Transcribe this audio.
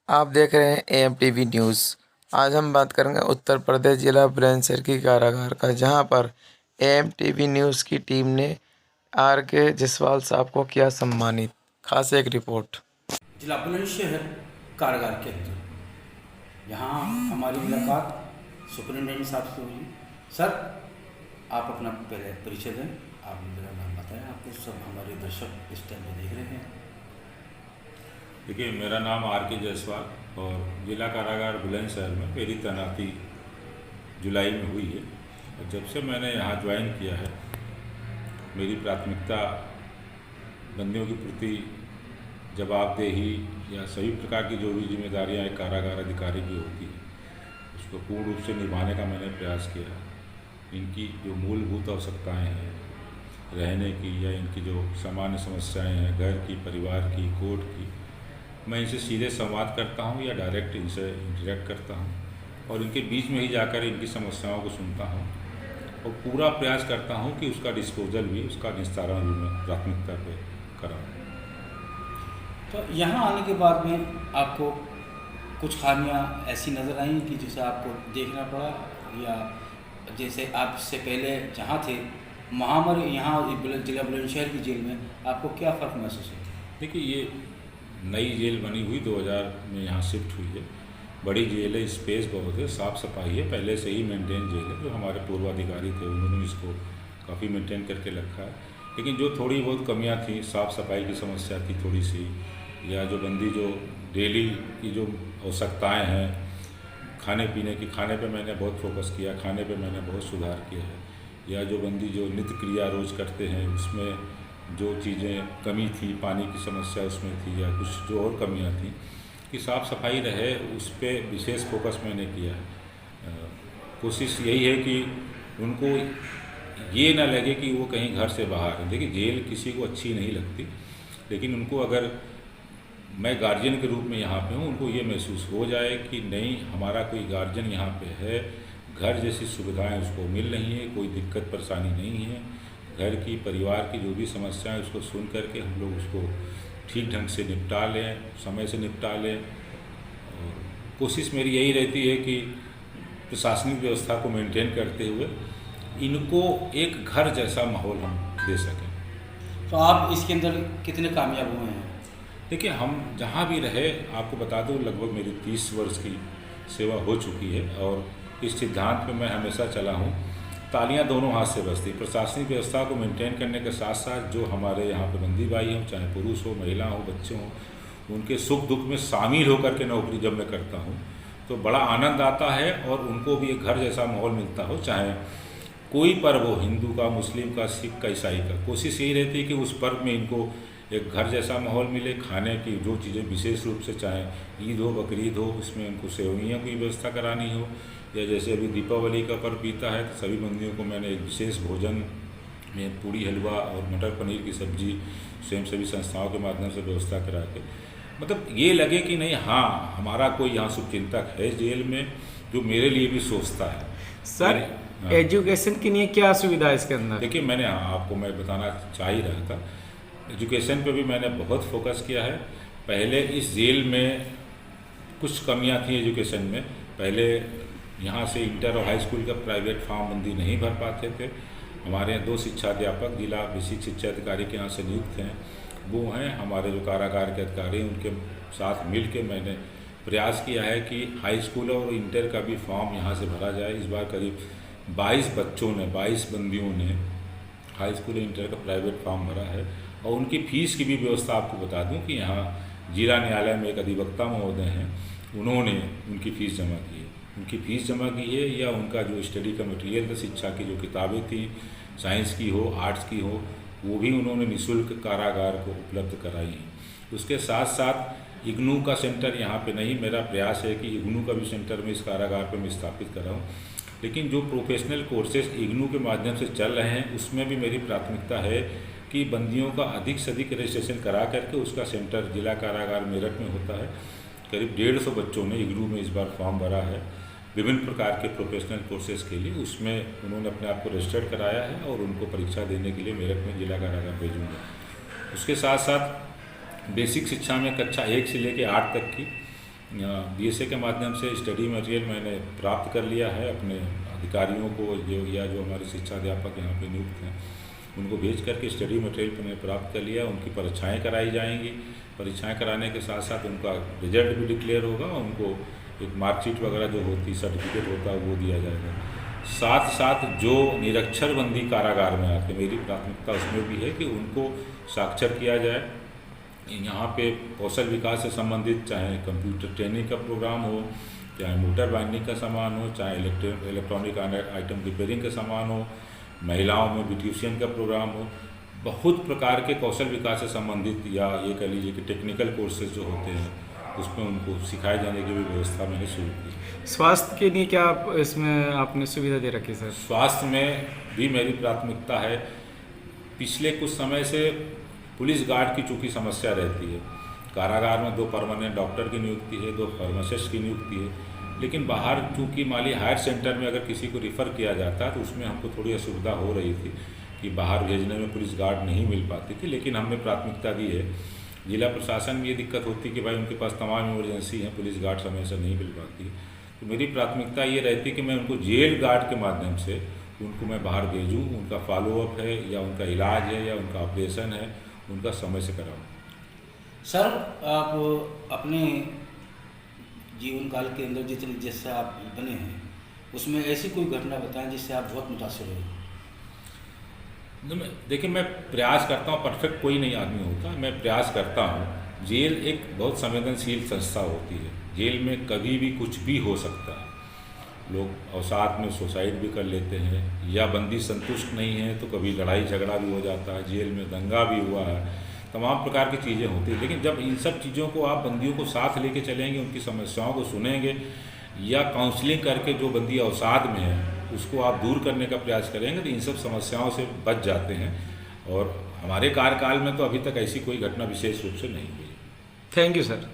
आप देख रहे हैं AMTV न्यूज़। आज हम बात करेंगे उत्तर प्रदेश जिला बुलंदशहर की कारागार का, जहां पर AMTV न्यूज़ की टीम ने RK जायसवाल साहब को किया सम्मानित। खास एक रिपोर्ट। जिला बुलंदशहर कारागार के अंदर यहाँ हमारी मुलाकात सुपरिटेंडेंट साहब से हुई। सर, आप अपना पहले परिचय दें, आप मेरा नाम बताएं। आपको सब हमारे दर्शक इस टाइम में देख रहे हैं। देखिए, मेरा नाम RK जायसवाल और जिला कारागार बुलंदशहर में मेरी तैनाती जुलाई में हुई है। और जब से मैंने यहाँ ज्वाइन किया है, मेरी प्राथमिकता बंदियों के प्रति जवाबदेही या सभी प्रकार की जो भी जिम्मेदारियाँ एक कारागार अधिकारी की होती है, उसको पूर्ण रूप से निभाने का मैंने प्रयास किया। इनकी जो मूलभूत आवश्यकताएँ हैं रहने की, या इनकी जो सामान्य समस्याएं हैं घर की, परिवार की, कोर्ट की, मैं इनसे सीधे संवाद करता हूं या डायरेक्ट इनसे इंटरेक्ट करता हूं और इनके बीच में ही जाकर इनकी समस्याओं को सुनता हूं और पूरा प्रयास करता हूं कि उसका डिस्पोजल भी, उसका निस्तारण भी मैं प्राथमिकता पे कराऊँ। तो यहाँ आने के बाद में आपको कुछ खामियाँ ऐसी नज़र आई कि जिसे आपको देखना पड़ा, या जैसे आप इससे पहले जहाँ थे महामर यहाँ जिला बुलंदशहर की जेल में आपको क्या फ़र्क महसूस हुआ? देखिए, ये नई जेल बनी हुई 2000 में यहाँ शिफ्ट हुई है। बड़ी जेल है, स्पेस बहुत है, साफ़ सफाई है, पहले से ही मेंटेन जेल है। जो हमारे पूर्वाधिकारी थे उन्होंने इसको काफ़ी मेंटेन करके रखा है। लेकिन जो थोड़ी बहुत कमियां थी, साफ़ सफाई की समस्या थी थोड़ी सी, या जो बंदी जो डेली की जो आवश्यकताएँ हैं खाने पीने की, खाने पे मैंने बहुत फोकस किया, खाने पे मैंने बहुत सुधार किया है। या जो बंदी जो नित्य क्रिया रोज़ करते हैं उसमें जो चीज़ें कमी थी, पानी की समस्या उसमें थी, या कुछ जो और कमियां थी कि साफ़ सफाई रहे, उस पर विशेष फोकस मैंने किया है। कोशिश यही है कि उनको ये ना लगे कि वो कहीं घर से बाहर हैं। देखिए, जेल किसी को अच्छी नहीं लगती, लेकिन उनको अगर मैं गार्जियन के रूप में यहाँ पे हूँ, उनको ये महसूस हो जाए कि नहीं, हमारा कोई गार्जियन यहाँ पे है, घर जैसी सुविधाएं उसको मिल रही हैं, कोई दिक्कत परेशानी नहीं है। घर की, परिवार की जो भी समस्याएं उसको सुन करके हम लोग उसको ठीक ढंग से निपटा लें, समय से निपटा लें। और कोशिश मेरी यही रहती है कि प्रशासनिक व्यवस्था को मेंटेन करते हुए इनको एक घर जैसा माहौल हम दे सकें। तो आप इसके अंदर कितने कामयाब हुए हैं? देखिए, हम जहाँ भी रहे, आपको बता दूँ, लगभग मेरी 30 वर्ष की सेवा हो चुकी है और इस सिद्धांत पे मैं हमेशा चला हूँ, तालियां दोनों हाथ से बजती। प्रशासनिक व्यवस्था को मेंटेन करने के साथ साथ जो हमारे यहाँ पे बंदी भाई हों, चाहे पुरुष हो, महिला हो, बच्चे हों, उनके सुख दुख में शामिल होकर के नौकरी जब मैं करता हूँ तो बड़ा आनंद आता है और उनको भी एक घर जैसा माहौल मिलता हो। चाहे कोई पर्व हो, हिंदू का, मुस्लिम का, सिख का, ईसाई का, कोशिश यही रहती है कि उस पर्व में इनको एक घर जैसा माहौल मिले। खाने की जो चीज़ें विशेष रूप से, चाहे ईद हो, बकरीद हो, उसमें उनको सेवइयों की व्यवस्था करानी हो, या जैसे अभी दीपावली का पर्व बीता है तो सभी बंदियों को मैंने एक विशेष भोजन में पूड़ी, हलवा और मटर पनीर की सब्जी स्वयंसेवी संस्थाओं के माध्यम से व्यवस्था करा के, मतलब ये लगे कि नहीं, हाँ, हमारा कोई यहाँ शुभचिंतक है जेल में जो मेरे लिए भी सोचता है। सर, एजुकेशन के लिए क्या सुविधा है इसके अंदर? देखिए, मैंने आपको मैं बताना चाह ही रहा था, एजुकेशन पे भी मैंने बहुत फोकस किया है। पहले इस जेल में कुछ कमियां थी एजुकेशन में। पहले यहाँ से इंटर और हाई स्कूल का प्राइवेट फॉर्म बंदी नहीं भर पाते थे। हमारे यहाँ 2 शिक्षा अध्यापक जिला बेसिक शिक्षा अधिकारी के यहाँ से नियुक्त हैं, वो हैं हमारे जो कारागार के अधिकारी, उनके साथ मिल के मैंने प्रयास किया है कि हाई स्कूल और इंटर का भी फॉर्म यहाँ से भरा जाए। इस बार करीब 22 बच्चों ने, 22 बंदियों ने हाई स्कूल और इंटर का प्राइवेट फॉर्म भरा है। और उनकी फ़ीस की भी व्यवस्था आपको बता दूं कि यहाँ जिला न्यायालय में एक अधिवक्ता महोदय हैं, उन्होंने उनकी फ़ीस जमा की है। उनकी फ़ीस जमा की है, या उनका जो स्टडी का मटेरियल था, शिक्षा की जो किताबें थी, साइंस की हो, आर्ट्स की हो, वो भी उन्होंने निःशुल्क कारागार को उपलब्ध कराई हैं। उसके साथ साथ इग्नू का सेंटर यहाँ पे नहीं, मेरा प्रयास है कि इग्नू का भी सेंटर में इस कारागार पर मैं स्थापित कराऊँ। लेकिन जो प्रोफेशनल कोर्सेज इग्नू के माध्यम से चल रहे हैं, उसमें भी मेरी प्राथमिकता है कि बंदियों का अधिक से अधिक रजिस्ट्रेशन करा करके उसका सेंटर जिला कारागार मेरठ में होता है। करीब 150 बच्चों ने इग्नू में इस बार फॉर्म भरा है विभिन्न प्रकार के प्रोफेशनल कोर्सेज के लिए। उसमें उन्होंने अपने आप को रजिस्टर्ड कराया है और उनको परीक्षा देने के लिए मेरठ में जिला कारागार भेजूँगा। उसके साथ साथ बेसिक शिक्षा में कक्षा 1 से लेकर 8 तक की BSA के माध्यम से स्टडी मटेरियल मैंने प्राप्त कर लिया है। अपने अधिकारियों को जो हमारे शिक्षा अध्यापक यहाँ पे नियुक्त हैं उनको भेज करके स्टडी मटेरियल मैंने प्राप्त कर लिया। उनकी परीक्षाएं कराई जाएंगी। परीक्षाएं कराने के साथ साथ उनका रिजल्ट भी डिक्लेयर होगा। उनको एक मार्कशीट वगैरह जो होती, सर्टिफिकेट होता है, वो दिया जाएगा। साथ साथ जो निरक्षर बंदी कारागार में आते, मेरी प्राथमिकता उसमें भी है कि उनको साक्षर किया जाए। यहाँ पे कौशल विकास से संबंधित चाहे कंप्यूटर ट्रेनिंग का प्रोग्राम हो, चाहे मोटर बाइंडिंग का सामान हो, चाहे इलेक्ट्रॉनिक आइटम रिपेयरिंग का सामान हो, महिलाओं में ब्यूटिशियन का प्रोग्राम हो, बहुत प्रकार के कौशल विकास से संबंधित या ये कह लीजिए कि टेक्निकल कोर्सेज जो होते हैं उसमें उनको सिखाए जाने की भी व्यवस्था मैंने शुरू की। स्वास्थ्य के लिए क्या इसमें आपने सुविधा दे रखी सर? स्वास्थ्य में भी मेरी प्राथमिकता है। पिछले कुछ समय से पुलिस गार्ड की चूँकि समस्या रहती है, कारागार में 2 परमानेंट डॉक्टर की नियुक्ति है, 2 फार्मासिस्ट की नियुक्ति है, लेकिन बाहर चूँकि माली हायर सेंटर में अगर किसी को रिफ़र किया जाता है तो उसमें हमको थोड़ी असुविधा हो रही थी कि बाहर भेजने में पुलिस गार्ड नहीं मिल पाती थी। लेकिन हमने प्राथमिकता दी है। जिला प्रशासन में ये दिक्कत होती कि भाई उनके पास तमाम इमरजेंसी हैं, पुलिस गार्ड समय से नहीं मिल पाती है। तो मेरी प्राथमिकता ये रहती कि मैं उनको जेल गार्ड के माध्यम से उनको मैं बाहर भेजूँ। उनका फॉलोअप है या उनका इलाज है या उनका ऑपरेशन है, उनका समय से कराऊँ। सर, आप अपने जीवन काल के अंदर जिससे आप बने हैं उसमें ऐसी कोई घटना बताएं जिससे आप बहुत मुतासिर हुए? देखिए, मैं प्रयास करता हूँ, परफेक्ट कोई नहीं आदमी होता, मैं प्रयास करता हूँ। जेल एक बहुत संवेदनशील संस्था होती है। जेल में कभी भी कुछ भी हो सकता है। लोग अवसाद में सुसाइड भी कर लेते हैं, या बंदी संतुष्ट नहीं है तो कभी लड़ाई झगड़ा भी हो जाता है, जेल में दंगा भी हुआ है, तमाम प्रकार की चीज़ें होती हैं। लेकिन जब इन सब चीज़ों को आप बंदियों को साथ लेके चलेंगे, उनकी समस्याओं को सुनेंगे या काउंसलिंग करके जो बंदी अवसाद में है उसको आप दूर करने का प्रयास करेंगे तो इन सब समस्याओं से बच जाते हैं। और हमारे कार्यकाल में तो अभी तक ऐसी कोई घटना विशेष रूप से नहीं हुई। Thank you sir.